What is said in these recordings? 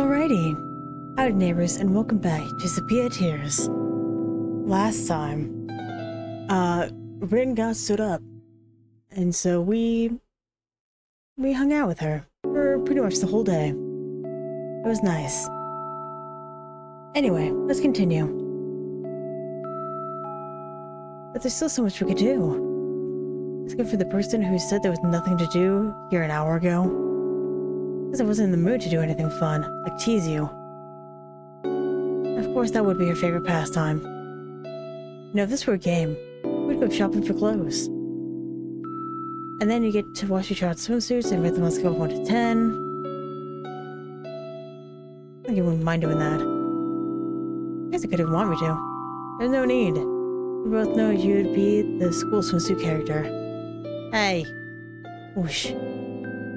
Alrighty, howdy neighbors, and welcome back to Sepia Tears. Last time, Rin got stood up, and so we hung out with her for pretty much the whole day. It was nice. Anyway, let's continue. But there's still so much we could do. It's good for the person who said there was nothing to do here an hour ago. Because I wasn't in the mood to do anything fun, like tease you. Of course, that would be your favorite pastime. You know, if this were a game, we'd go shopping for clothes. And then you get to watch each other's swimsuits and rate them on a scale of 1 to 10. I think you wouldn't mind doing that. I guess I could even want me to. There's no need. We both know you'd be the school swimsuit character. Hey. Whoosh.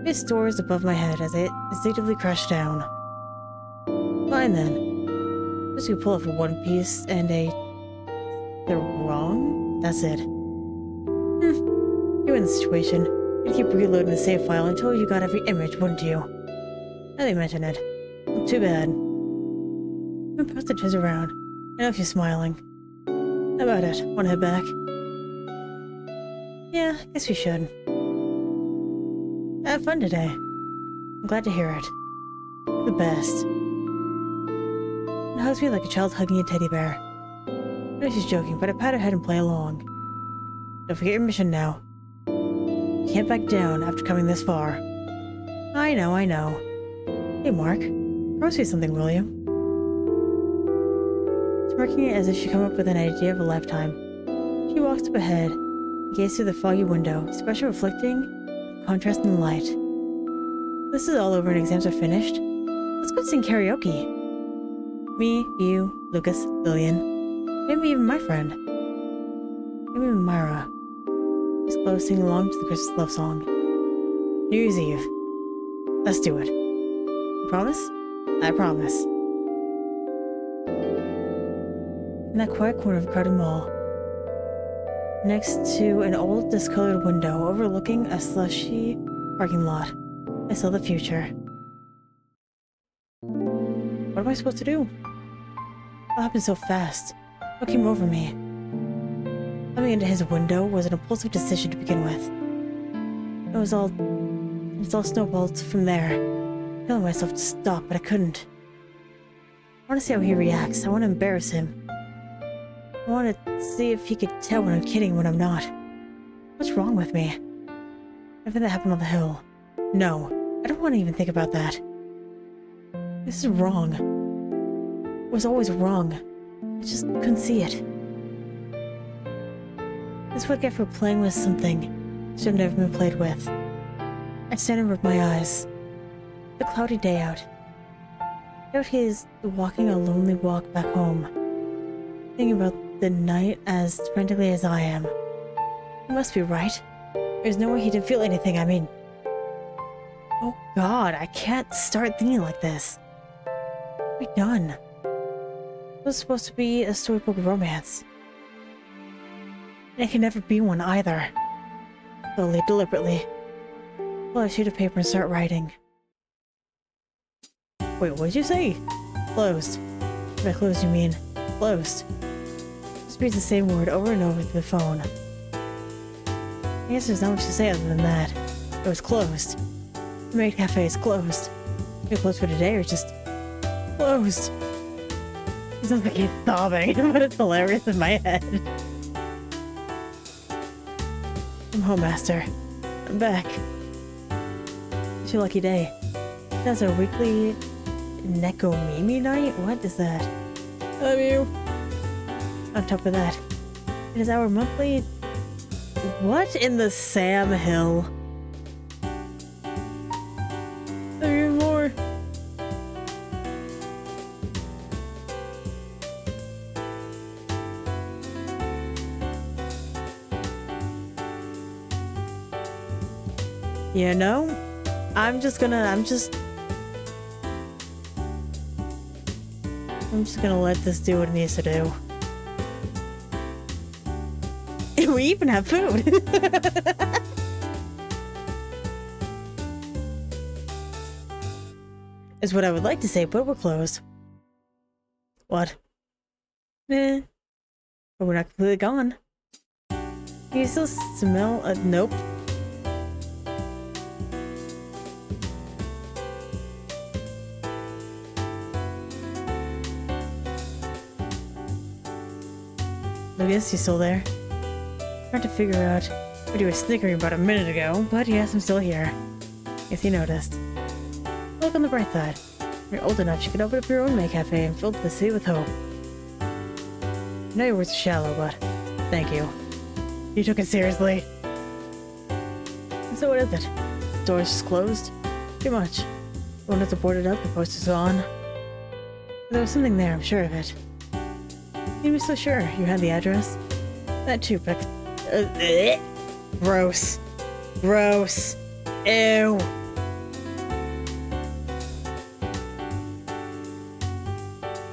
His door is above my head as I instinctively crash down. Fine then. Just you pull off a one piece and a... They're wrong? That's it. You're in the situation. You'd keep reloading the save file until you got every image, wouldn't you? Now they mention it. Well, too bad. My pastor turns around. I know she's smiling. How about it? Wanna head back? Yeah, I guess we should. Have fun today. I'm glad to hear it. You're the best. It hugs me like a child hugging a teddy bear. I know she's joking, but I pat her head and play along. Don't forget your mission now. You can't back down after coming this far. I know. Hey, Mark. Promise me something, will you? Smirking it as if she'd come up with an idea of a lifetime. She walks up ahead and gazes through the foggy window, expression reflecting contrast in the light. This is all over and exams are finished. Let's go sing karaoke. Me, you, Lucas, Lillian, maybe even my friend. Maybe even Myra. Just close sing along to the Christmas love song. New Year's Eve. Let's do it. You promise? I promise. In that quiet corner of a crowded mall, next to an old discolored window overlooking a slushy parking lot, I saw the future. What am I supposed to do? What happened so fast? What came over me? Coming into his window was an impulsive decision to begin with. It's all snowballed from there. Telling myself to stop, but I couldn't. I want to see how he reacts. I want to embarrass him. I want to see if he could tell when I'm kidding and when I'm not. What's wrong with me? Everything that happened on the hill. No, I don't want to even think about that. This is wrong. It was always wrong. I just couldn't see it. This is what I get for playing with something that should have never been played with. I stand and rub my eyes. The cloudy day out. Out he is walking a lonely walk back home. Thinking about the night as frantically as I am. He must be right. There's no way he didn't feel anything, I mean... Oh god, I can't start thinking like this. What have I done? It was supposed to be a storybook romance. And it can never be one either. Slowly, deliberately. Pull out a sheet of paper and start writing. Wait, what did you say? Closed. By closed you mean closed. Just reads the same word over and over through the phone. I guess there's not much to say other than that. It was closed. The maid cafe is closed. Maybe closed for today or just closed. It sounds like he's sobbing, but it's hilarious in my head. I'm home, Master. I'm back. It's your lucky day. That's our weekly Neko Mimi night? What is that? I love you. On top of that, it is our monthly... What in the Sam Hill? There is more. You know, I'm just gonna let this do what it needs to do. We even have food. is what I would like to say, but we're closed. What? Eh. But we're not completely gone. Can you still smell a nope? Lucas, you still there? Trying to figure out what you were snickering about a minute ago, but yes, I'm still here. Guess you noticed. Look on the bright side. When you're old enough, you can open up your own May Cafe and fill the city with hope. I know your words are shallow, but thank you. You took it seriously. And so what is it? The door's just closed? Too much. The windows are boarded up, the posters are on. There was something there, I'm sure of it. You'd be so sure you had the address. That too, but... gross. Gross. Ew.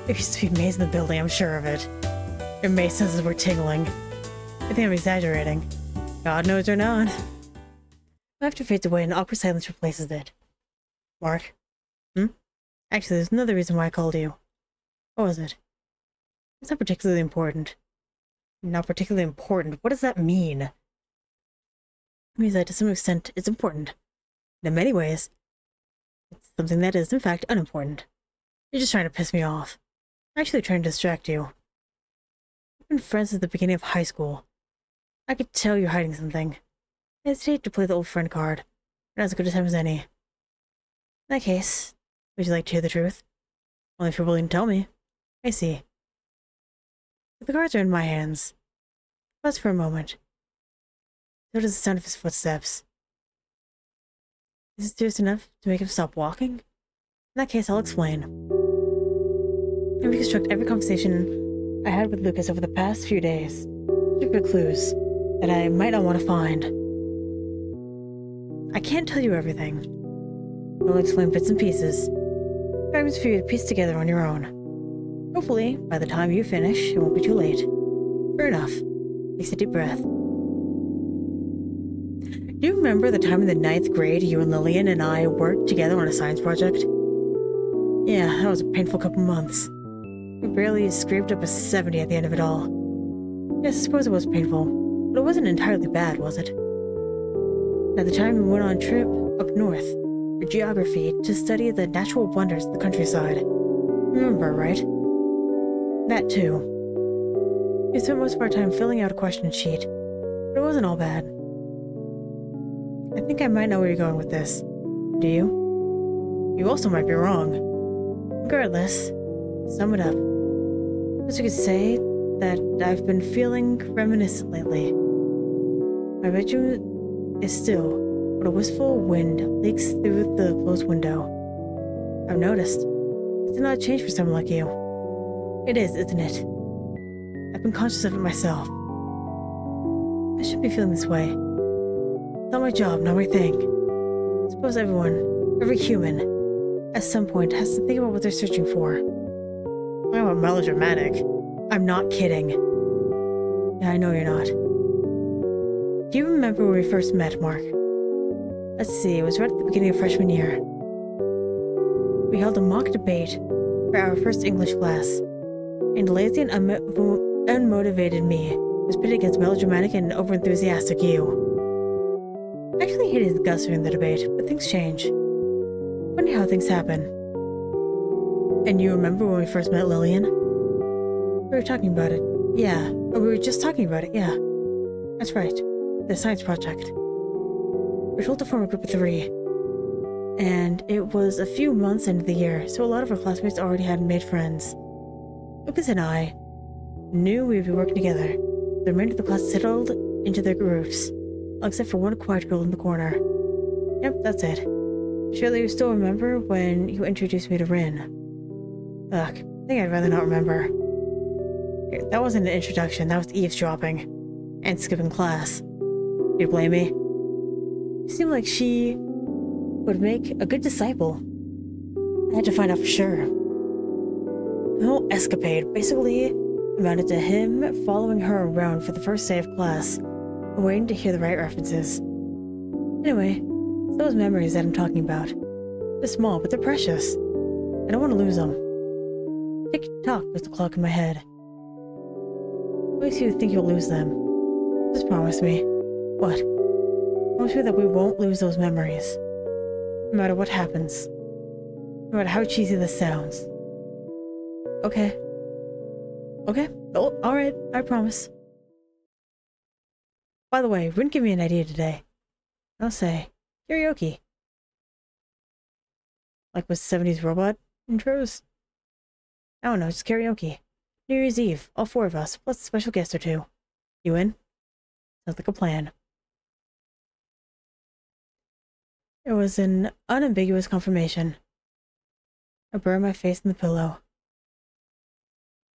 There used to be Mays in the building, I'm sure of it. Your May senses were tingling. I think I'm exaggerating. God knows or not. Laughter fades away and awkward silence replaces it. Mark? Actually, there's another reason why I called you. What was it? It's not particularly important. Not particularly important? What does that mean? It means that to some extent it's important. And in many ways, it's something that is, in fact, unimportant. You're just trying to piss me off. I'm actually trying to distract you. We've been friends since the beginning of high school. I could tell you're hiding something. I hesitate to play the old friend card. Not as good a time as any. In that case, would you like to hear the truth? Only if you're willing to tell me. I see. The cards are in my hands. Pause for a moment. So does the sound of his footsteps. Is it serious enough to make him stop walking? In that case, I'll explain. I reconstruct every conversation I had with Lucas over the past few days. Look for clues that I might not want to find. I can't tell you everything. I'll explain bits and pieces. Fragments for you to piece together on your own. Hopefully, by the time you finish, it won't be too late. Fair enough. Takes a deep breath. Do you remember the time in the 9th grade you and Lillian and I worked together on a science project? Yeah, that was a painful couple months. We barely scraped up a 70 at the end of it all. Yes, I suppose it was painful, but it wasn't entirely bad, was it? At the time, we went on a trip up north for geography to study the natural wonders of the countryside. Remember, right? That too. We spent most of our time filling out a question sheet, but it wasn't all bad. I think I might know where you're going with this. Do you? You also might be wrong. Regardless, sum it up. As you could say that I've been feeling reminiscent lately. My bedroom is still, but a wistful wind leaks through the closed window. I've noticed. It's not a change for someone like you. It is, isn't it? I've been conscious of it myself. I shouldn't be feeling this way. It's not my job, not my thing. I suppose everyone, every human, at some point has to think about what they're searching for. I'm melodramatic. I'm not kidding. Yeah, I know you're not. Do you remember when we first met, Mark? Let's see, it was right at the beginning of freshman year. We held a mock debate for our first English class, and lazy and unmotivated me was pitted against melodramatic and overenthusiastic you. I actually hated Gus during the debate, but things change. Funny how things happen. And you remember when we first met Lillian? We were talking about it. Yeah. Or we were just talking about it, yeah. That's right. The science project. We were told to form a group of 3. And it was a few months into the year, so a lot of our classmates already had made friends. Lucas and I knew we would be working together. The remainder of the class settled into their groups, all except for one quiet girl in the corner. Yep, that's it. Surely you still remember when you introduced me to Rin. Ugh, I think I'd rather not remember. Here, that wasn't an introduction, that was eavesdropping. And skipping class. Do you blame me? It seemed like she would make a good disciple. I had to find out for sure. The whole escapade basically amounted to him following her around for the first day of class and waiting to hear the right references. Anyway, it's those memories that I'm talking about. They're small, but they're precious. I don't want to lose them. Tick-tock was the clock in my head. What makes you think you'll lose them? Just promise me. What? Promise me that we won't lose those memories. No matter what happens. No matter how cheesy this sounds. Okay. Okay. Oh, alright. I promise. By the way, Rin gave me an idea today. I'll say, karaoke. Like with 70s robot intros? I don't know, just karaoke. New Year's Eve, all 4 of us, plus a special guest or 2. You in? Sounds like a plan. It was an unambiguous confirmation. I buried my face in the pillow.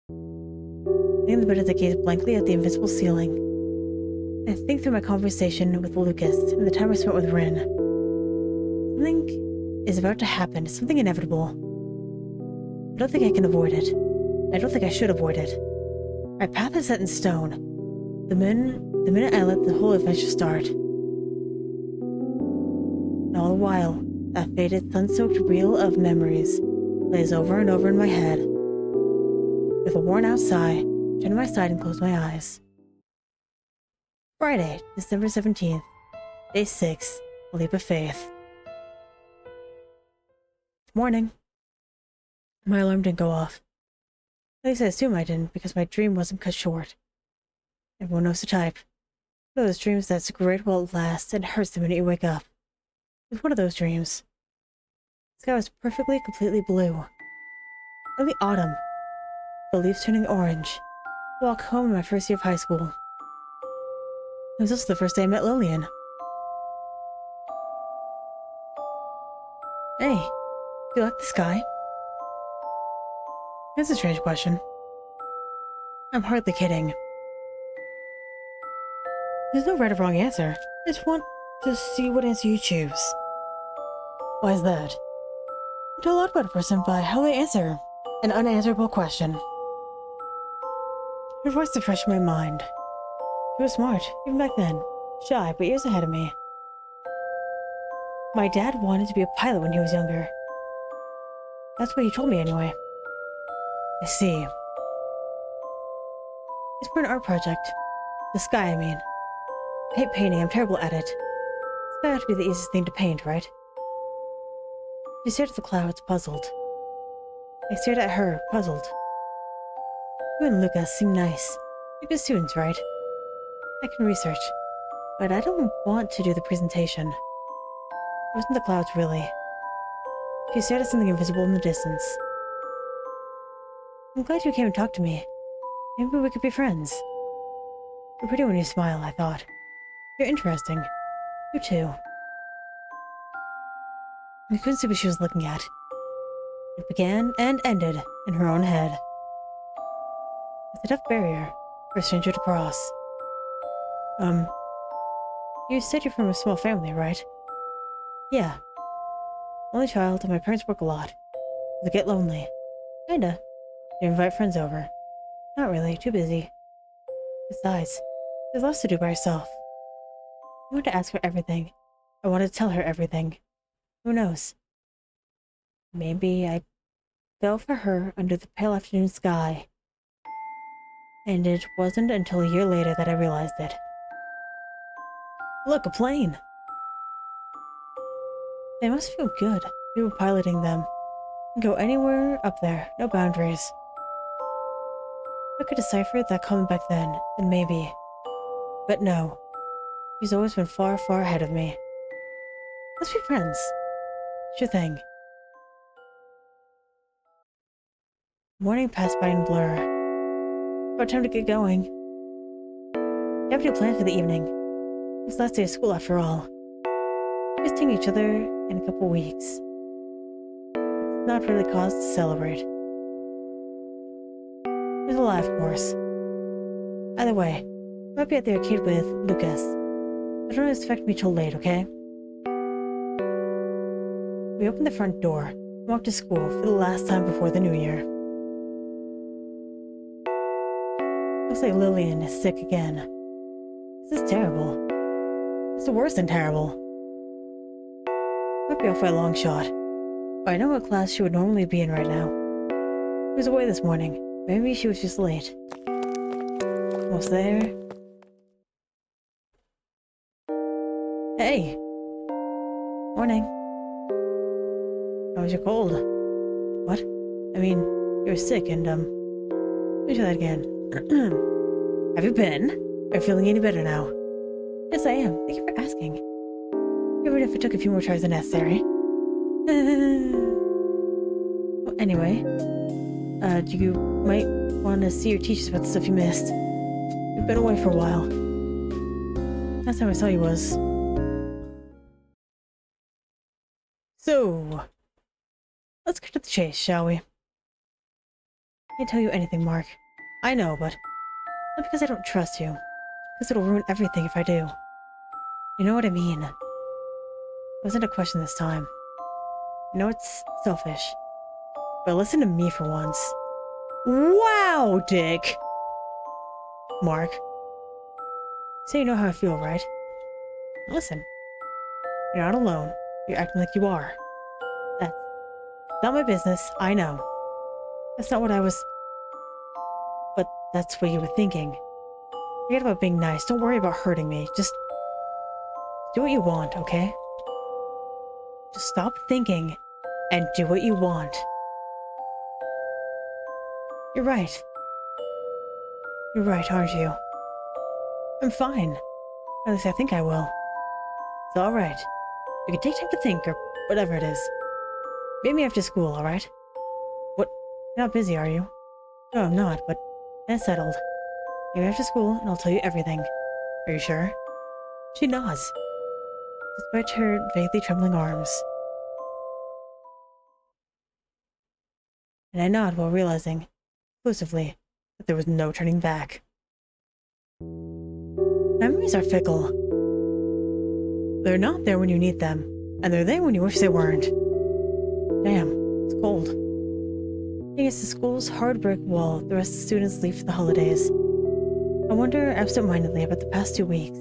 Laying in the bed as I gazed blankly at the invisible ceiling. I think through my conversation with Lucas and the time I spent with Rin. Something is about to happen, something inevitable. I don't think I can avoid it. I don't think I should avoid it. My path is set in stone. The minute I let the whole adventure start. And all the while, that faded, sun-soaked reel of memories plays over and over in my head. With a worn-out sigh, I turn to my side and close my eyes. Friday, December 17th, Day 6, A Leap of Faith. Morning. My alarm didn't go off. At least I assume I didn't, because my dream wasn't cut short. Everyone knows the type. One of those dreams that's great while it lasts and hurts the minute you wake up. It was one of those dreams. The sky was perfectly, completely blue. Early autumn. The leaves turning orange. I walked home in my first year of high school. It was also the first day I met Lillian. Hey, do you like the sky? That's a strange question. I'm hardly kidding. There's no right or wrong answer. I just want to see what answer you choose. Why is that? You tell a lot about a person by how they answer an unanswerable question. Her voice is fresh in my mind. She was smart, even back then. Shy, but years ahead of me. My dad wanted to be a pilot when he was younger. That's what he told me anyway. I see. It's for an art project. The sky, I mean. I hate painting, I'm terrible at it. The sky ought to be the easiest thing to paint, right? She stared at the clouds, puzzled. I stared at her, puzzled. You and Lucas seem nice. You're good students, right? I can research, but I don't want to do the presentation. It wasn't the clouds, really. She stared at something invisible in the distance. I'm glad you came and talked to me. Maybe we could be friends. You're pretty when you smile, I thought. You're interesting. You too. I couldn't see what she was looking at. It began and ended in her own head. It's a tough barrier for a stranger to cross. You said you're from a small family, right? Yeah. Only child, and my parents work a lot. They get lonely. Kinda. They invite friends over. Not really, too busy. Besides, there's lots to do by herself. I wanted to ask her everything. I wanted to tell her everything. Who knows? Maybe I fell for her under the pale afternoon sky. And it wasn't until a year later that I realized it. Look, a plane! They must feel good. People piloting them. Go anywhere up there, no boundaries. If I could decipher that comment back then maybe. But no. She's always been far, far ahead of me. Let's be friends. Sure thing. Morning passed by in blur. About time to get going. You have any plans for the evening? It's last day of school after all. We're seeing each other in a couple weeks. It's not really cause to celebrate. There's a lot, of course. Either way, I might be at the arcade with Lucas. So don't expect me till late, okay? We opened the front door and walked to school for the last time before the new year. Looks like Lillian is sick again. This is terrible. It's worse than terrible. Might be off by a long shot. I know what class she would normally be in right now. She was away this morning. Maybe she was just late. Almost there. Hey! Morning. How was your cold? What? I mean, you were sick and, let me try that again. Have you been? Are you feeling any better now? Yes, I am. Thank you for asking. Even if it took a few more tries than necessary. Well, anyway, you might want to see your teachers about the stuff you missed. You've been away for a while. Last time I saw you was... So, let's cut to the chase, shall we? I can't tell you anything, Mark. I know, but not because I don't trust you. Because it'll ruin everything if I do. You know what I mean? It wasn't a question this time. I know it's selfish. But listen to me for once. Wow, Dick! Mark. So you know how I feel, right? Listen. You're not alone. You're acting like you are. That's not my business, I know. That's not what I was... But that's what you were thinking. Forget about being nice. Don't worry about hurting me. Just do what you want, okay? Just stop thinking and do what you want. You're right. You're right, aren't you? I'm fine. At least I think I will. It's alright. You can take time to think, or whatever it is. Meet me after school, alright? What? You're not busy, are you? No, I'm not, but that's settled. Meet me after school, and I'll tell you everything. Are you sure? She nods, despite her vaguely trembling arms. And I nod while realizing, exclusively, that there was no turning back. Memories are fickle. They're not there when you need them, and they're there when you wish they weren't. Damn, it's cold. Against the school's hard brick wall, the rest of the students leave for the holidays. I wonder absent-mindedly about the past 2 weeks.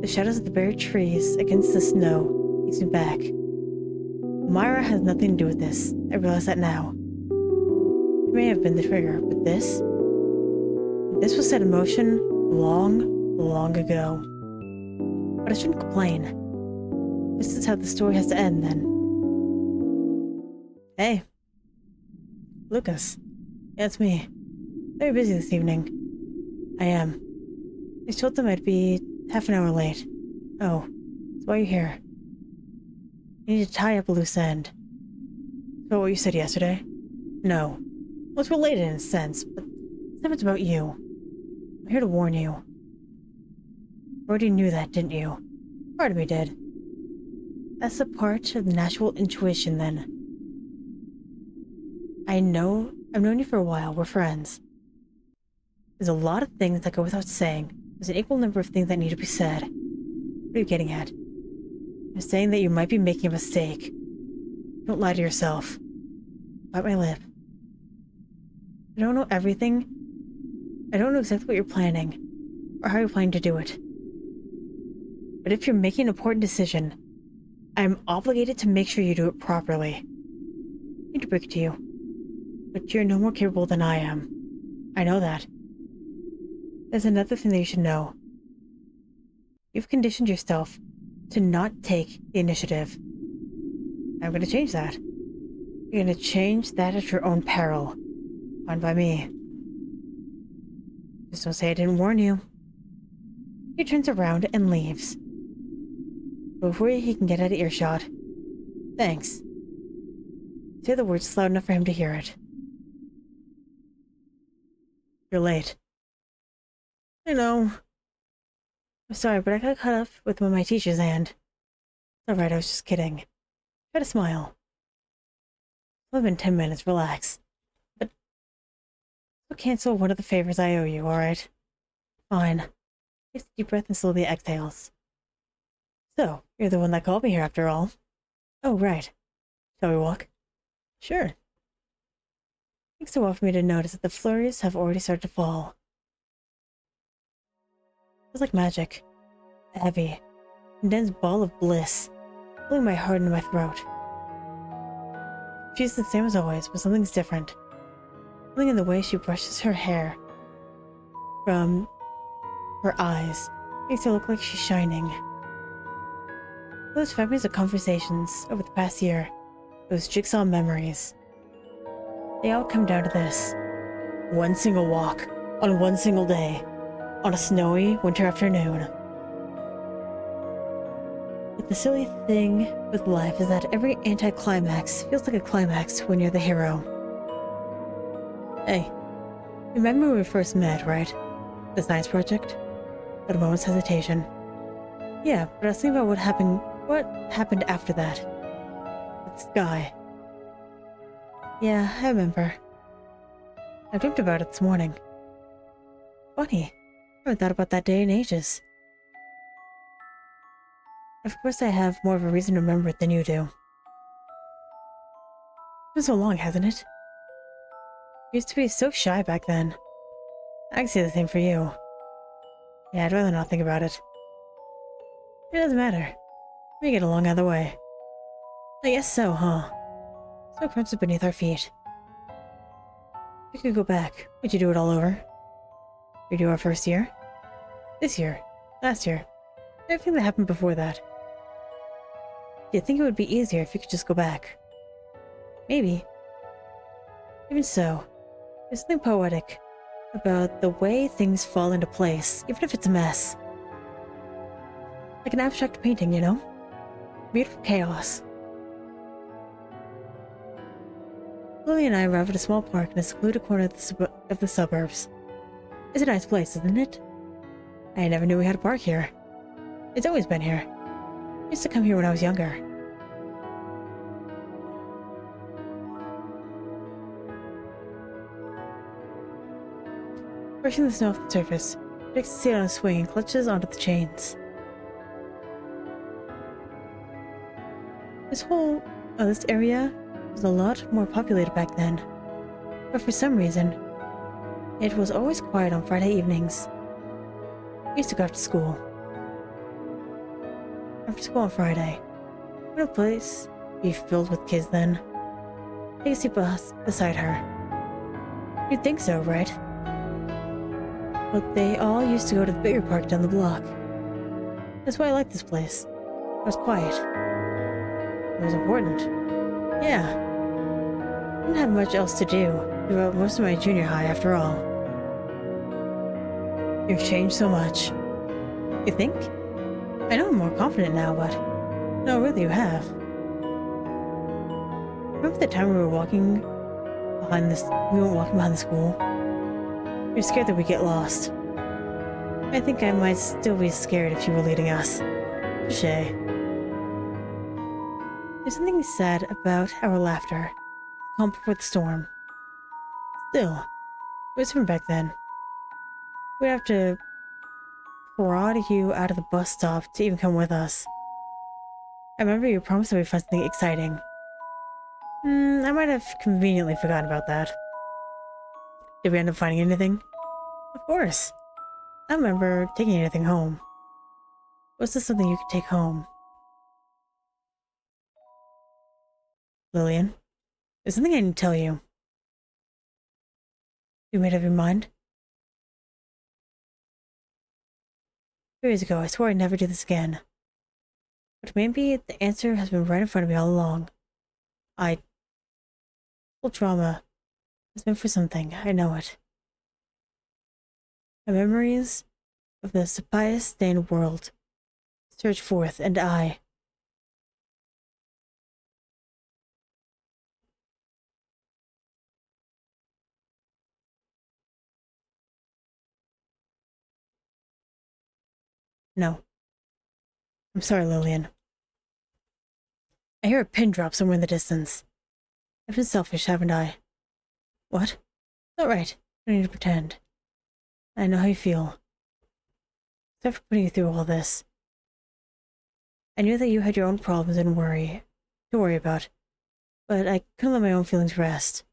The shadows of the bare trees against the snow takes me back. Myra has nothing to do with this. I realize that now. It may have been the trigger, but this was set in motion long ago. But I shouldn't complain. This is how the story has to end, then. Hey. Lucas. Yeah, it's me. Very busy this evening. I am. I told them I'd be half an hour late. Oh, so why are you here? I need to tie up a loose end. So what you said yesterday? No. Well, it's related in a sense, but it's not much about you. I'm here to warn you. You already knew that, didn't you? Part of me did. That's a part of the natural intuition, then. I've known you for a while, we're friends. There's a lot of things that go without saying. There's an equal number of things that need to be said. What are you getting at? I'm saying that you might be making a mistake. Don't lie to yourself. Bite my lip. I don't know everything. I don't know exactly what you're planning, or how you're planning to do it. But if you're making an important decision, I am obligated to make sure you do it properly. I need to break it to you, but you're no more capable than I am. I know that. There's another thing that you should know. You've conditioned yourself to not take the initiative. I'm going to change that. You're going to change that at your own peril. Fine by me. Just don't say I didn't warn you. He turns around and leaves. Before he can get out of earshot. Thanks. Say the words loud enough for him to hear it. You're late. I know. I'm sorry, but I got caught up with one of my teachers and... It's alright, I was just kidding. Try to smile. It's only been 10 minutes, relax. But... I'll cancel one of the favors I owe you, alright? Fine. Takes a deep breath and slowly exhales. So, you're the one that called me here after all. Oh, right. Shall we walk? Sure. It takes a while for me to notice that the flurries have already started to fall. It was like magic. A heavy, dense ball of bliss, pulling my heart into my throat. She's the same as always, but something's different. Something in the way she brushes her hair from her eyes makes her look like she's shining. Those fragments of conversations over the past year, those jigsaw memories, they all come down to this. One single walk, on one single day, on a snowy winter afternoon. But the silly thing with life is that every anticlimax feels like a climax when you're the hero. Hey, remember when we first met, right? The science project? Without a moment's hesitation. Yeah, but I was thinking about what happened after that. With Sky. Yeah, I remember. I dreamt about it this morning. Funny. I haven't thought about that day in ages. Of course I have more of a reason to remember it than you do. It's been so long, hasn't it? You used to be so shy back then. I can see the same for you. Yeah, I'd rather not think about it. It doesn't matter. We get along either way. I guess so, huh? So crumbs beneath our feet. If we could go back, would you do it all over? Redo our first year? This year? Last year? Everything that happened before that? Do you think it would be easier if you could just go back? Maybe. Even so, there's something poetic about the way things fall into place, even if it's a mess. Like an abstract painting, you know? Beautiful chaos. Lily and I arrived at a small park in a secluded corner of the suburbs. It's a nice place, isn't it? I never knew we had a park here. It's always been here. I used to come here when I was younger. Brushing the snow off the surface, Jack sits on a swing and clutches onto the chains. This area was a lot more populated back then. But for some reason, it was always quiet on Friday evenings. We used to go after school. After school on Friday, wouldn't a place be filled with kids then? Take a seat beside her. You'd think so, right? But they all used to go to the bigger park down the block. That's why I like this place. It was quiet. It was important. Yeah. I didn't have much else to do throughout most of my junior high after all. You've changed so much. You think? I know I'm more confident now, but... No, really, you have. Remember the time we were walking behind the school? You're scared that we get lost. I think I might still be scared if you were leading us. Touché. There's something sad about our laughter. Calm before the storm. Still, it was from back then. We'd have to prod you out of the bus stop to even come with us. I remember you promised that we'd find something exciting. I might have conveniently forgotten about that. Did we end up finding anything? Of course. I don't remember taking anything home. Was this something you could take home? Lillian, there's something I need to tell you. You made up your mind? 3 years ago, I swore I'd never do this again. But maybe the answer has been right in front of me all along. Whole drama has been for something, I know it. My memories of the Sepia-stained world surge forth, and I... No. I'm sorry, Lillian. I hear a pin drop somewhere in the distance. I've been selfish, haven't I? What? Not right. No need to pretend. I know how you feel. Sorry for putting you through all this. I knew that you had your own problems to worry about, but I couldn't let my own feelings rest.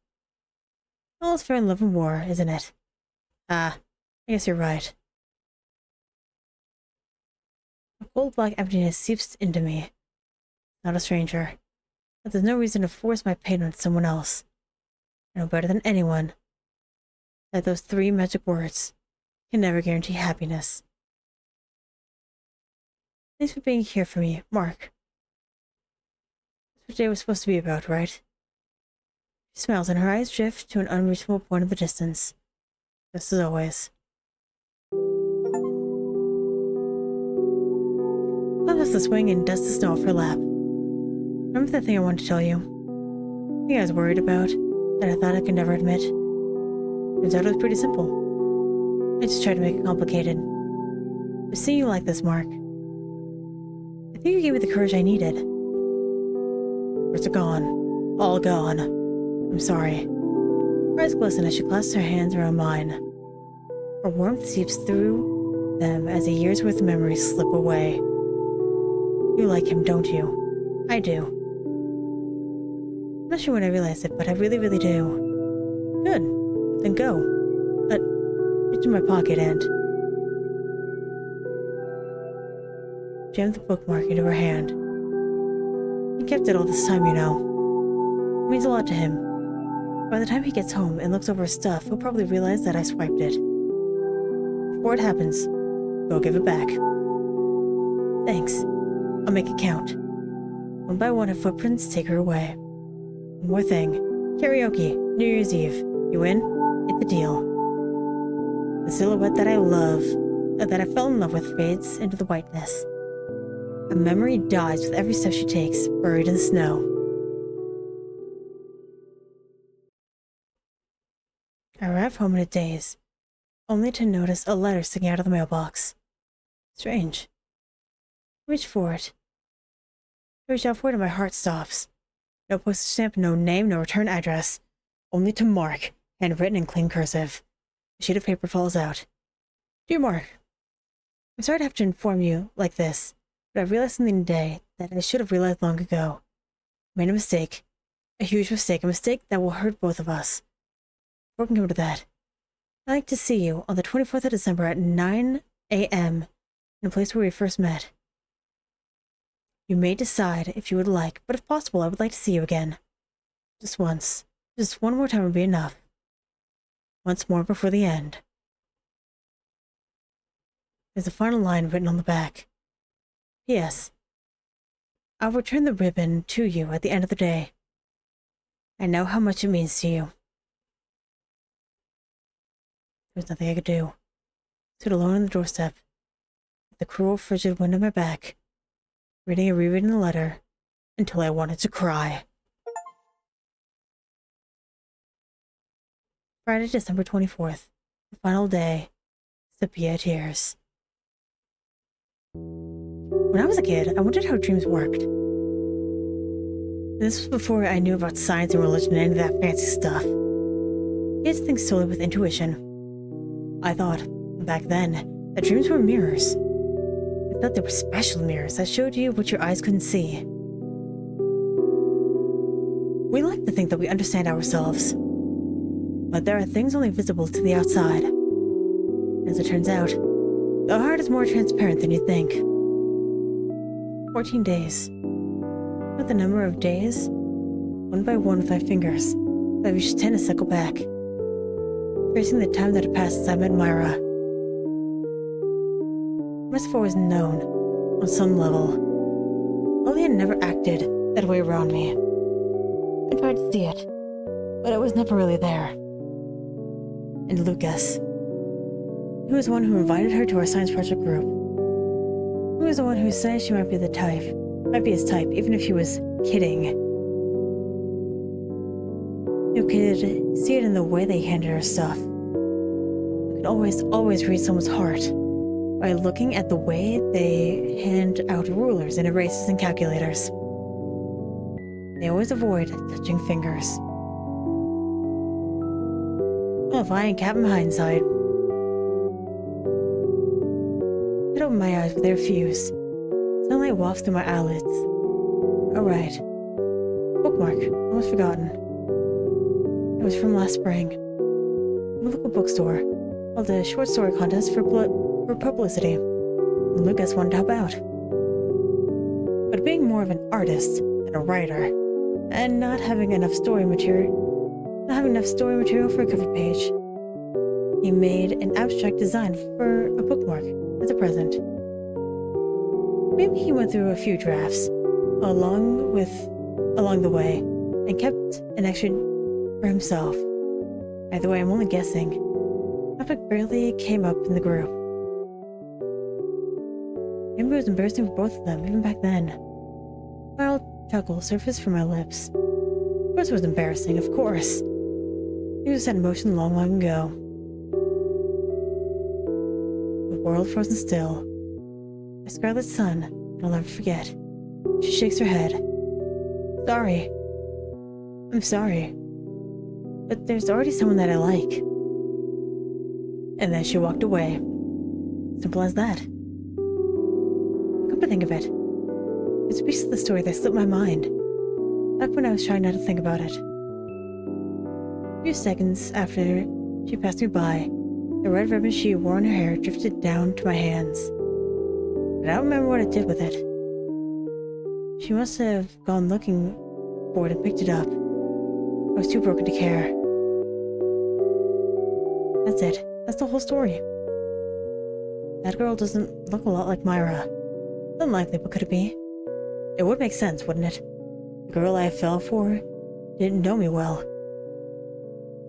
All is fair in love and war, isn't it? Ah, I guess you're right. A cold black emptiness seeps into me. Not a stranger. But there's no reason to force my pain on someone else. I know better than anyone that those 3 magic words can never guarantee happiness. Thanks for being here for me, Mark. That's what today was supposed to be about, right? She smiles and her eyes drift to an unreachable point of the distance, just as always. Climbs off the swing and dusts the snow off her lap. Remember that thing I wanted to tell you? The thing I was worried about, that I thought I could never admit? Turns out it was pretty simple. I just tried to make it complicated. But seeing you like this, Mark, I think you gave me the courage I needed. Words are gone. All gone. I'm sorry. Her eyes glisten as she clasps her hands around mine. Her warmth seeps through them as a year's worth of memories slip away. You like him, don't you? I do. I'm not sure when I realized it, but I really, really do. Good. Then go. Reach in my pocket and jammed the bookmark into her hand. He kept it all this time, you know. It means a lot to him. By the time he gets home and looks over his stuff, he'll probably realize that I swiped it. Before it happens, go give it back. Thanks. I'll make it count. One by one, her footprints take her away. One more thing. Karaoke, New Year's Eve. You in? It's the deal. The silhouette that I love, that I fell in love with, fades into the whiteness. A memory dies with every step she takes, buried in the snow. I arrive home in a daze, only to notice a letter sticking out of the mailbox. Strange. I reach for it. I reach out for it and my heart stops. No postage stamp, no name, no return address. Only to Mark, handwritten in clean cursive. A sheet of paper falls out. Dear Mark, I'm sorry to have to inform you like this, but I realized something today that I should have realized long ago. I made a mistake. A huge mistake. A mistake that will hurt both of us. Before we can come to that, I'd like to see you on the 24th of December at 9 a.m. in a place where we first met. You may decide if you would like, but if possible, I would like to see you again. Just once. Just one more time would be enough. Once more before the end. There's a final line written on the back. P.S. I'll return the ribbon to you at the end of the day. I know how much it means to you. There was nothing I could do. I stood alone on the doorstep, with the cruel, frigid wind at my back, reading and rereading the letter, until I wanted to cry. Friday, December 24th, the final day, Sepia Tears. When I was a kid, I wondered how dreams worked. And this was before I knew about science and religion and any of that fancy stuff. Kids think solely with intuition. I thought, back then, that dreams were mirrors. I thought they were special mirrors that showed you what your eyes couldn't see. We like to think that we understand ourselves, but there are things only visible to the outside. As it turns out, the heart is more transparent than you think. 14 days. Not the number of days, one by one with my fingers, I reached 10 a cycle back, tracing the time that had passed since I met Myra. I must have always known, on some level. Only had never acted that way around me. I tried to see it, but it was never really there. And Lucas. He was the one who invited her to our science project group. He was the one who said she might be his type, even if he was kidding. You could see it in the way they handed her stuff. You could always read someone's heart by looking at the way they hand out rulers and erasers and calculators. They always avoid touching fingers. Well, if I ain't Captain Hindsight. I opened my eyes, but they refused. Sunlight wafts through my eyelids. Alright. Bookmark, almost forgotten. It was from last spring. The local bookstore held a short story contest for publicity, and Lucas wanted to help out. But being more of an artist than a writer, and not having enough story material for a cover page. He made an abstract design for a bookmark as a present. Maybe he went through a few drafts along the way and kept an extra for himself. Either way, I'm only guessing. Topic barely came up in the group. Maybe it was embarrassing for both of them, even back then. A mild chuckle surfaced from my lips. Of course it was embarrassing, of course. He was set in motion long, long ago. The world frozen still. A scarlet sun, I'll never forget. She shakes her head. Sorry. I'm sorry. But there's already someone that I like. And then she walked away. Simple as that. Come to think of it, it's a piece of the story that slipped my mind, back when I was trying not to think about it. A few seconds after she passed me by, the red ribbon she wore in her hair drifted down to my hands. But I don't remember what I did with it. She must have gone looking for it and picked it up. I was too broken to care. That's it. That's the whole story. That girl doesn't look a lot like Myra. Unlikely, but could it be? It would make sense, wouldn't it? The girl I fell for didn't know me well.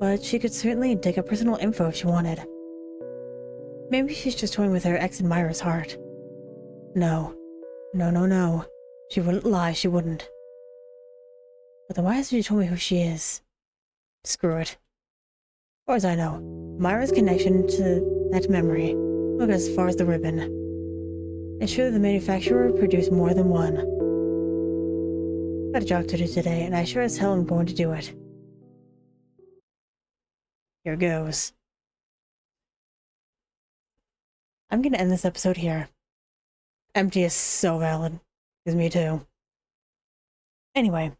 But she could certainly dig up personal info if she wanted. Maybe she's just toying with her ex and Myra's heart. No. No. She wouldn't lie, she wouldn't. But then why hasn't she told me who she is? Screw it. As far as I know, Myra's connection to that memory will go as far as the ribbon. And surely the manufacturer produced more than one. Got a job to do today, and I sure as hell am going to do it. Here goes. I'm gonna end this episode here. Empty is so valid. Because me too. Anyway,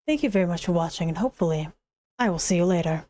thank you very much for watching, and hopefully, I will see you later.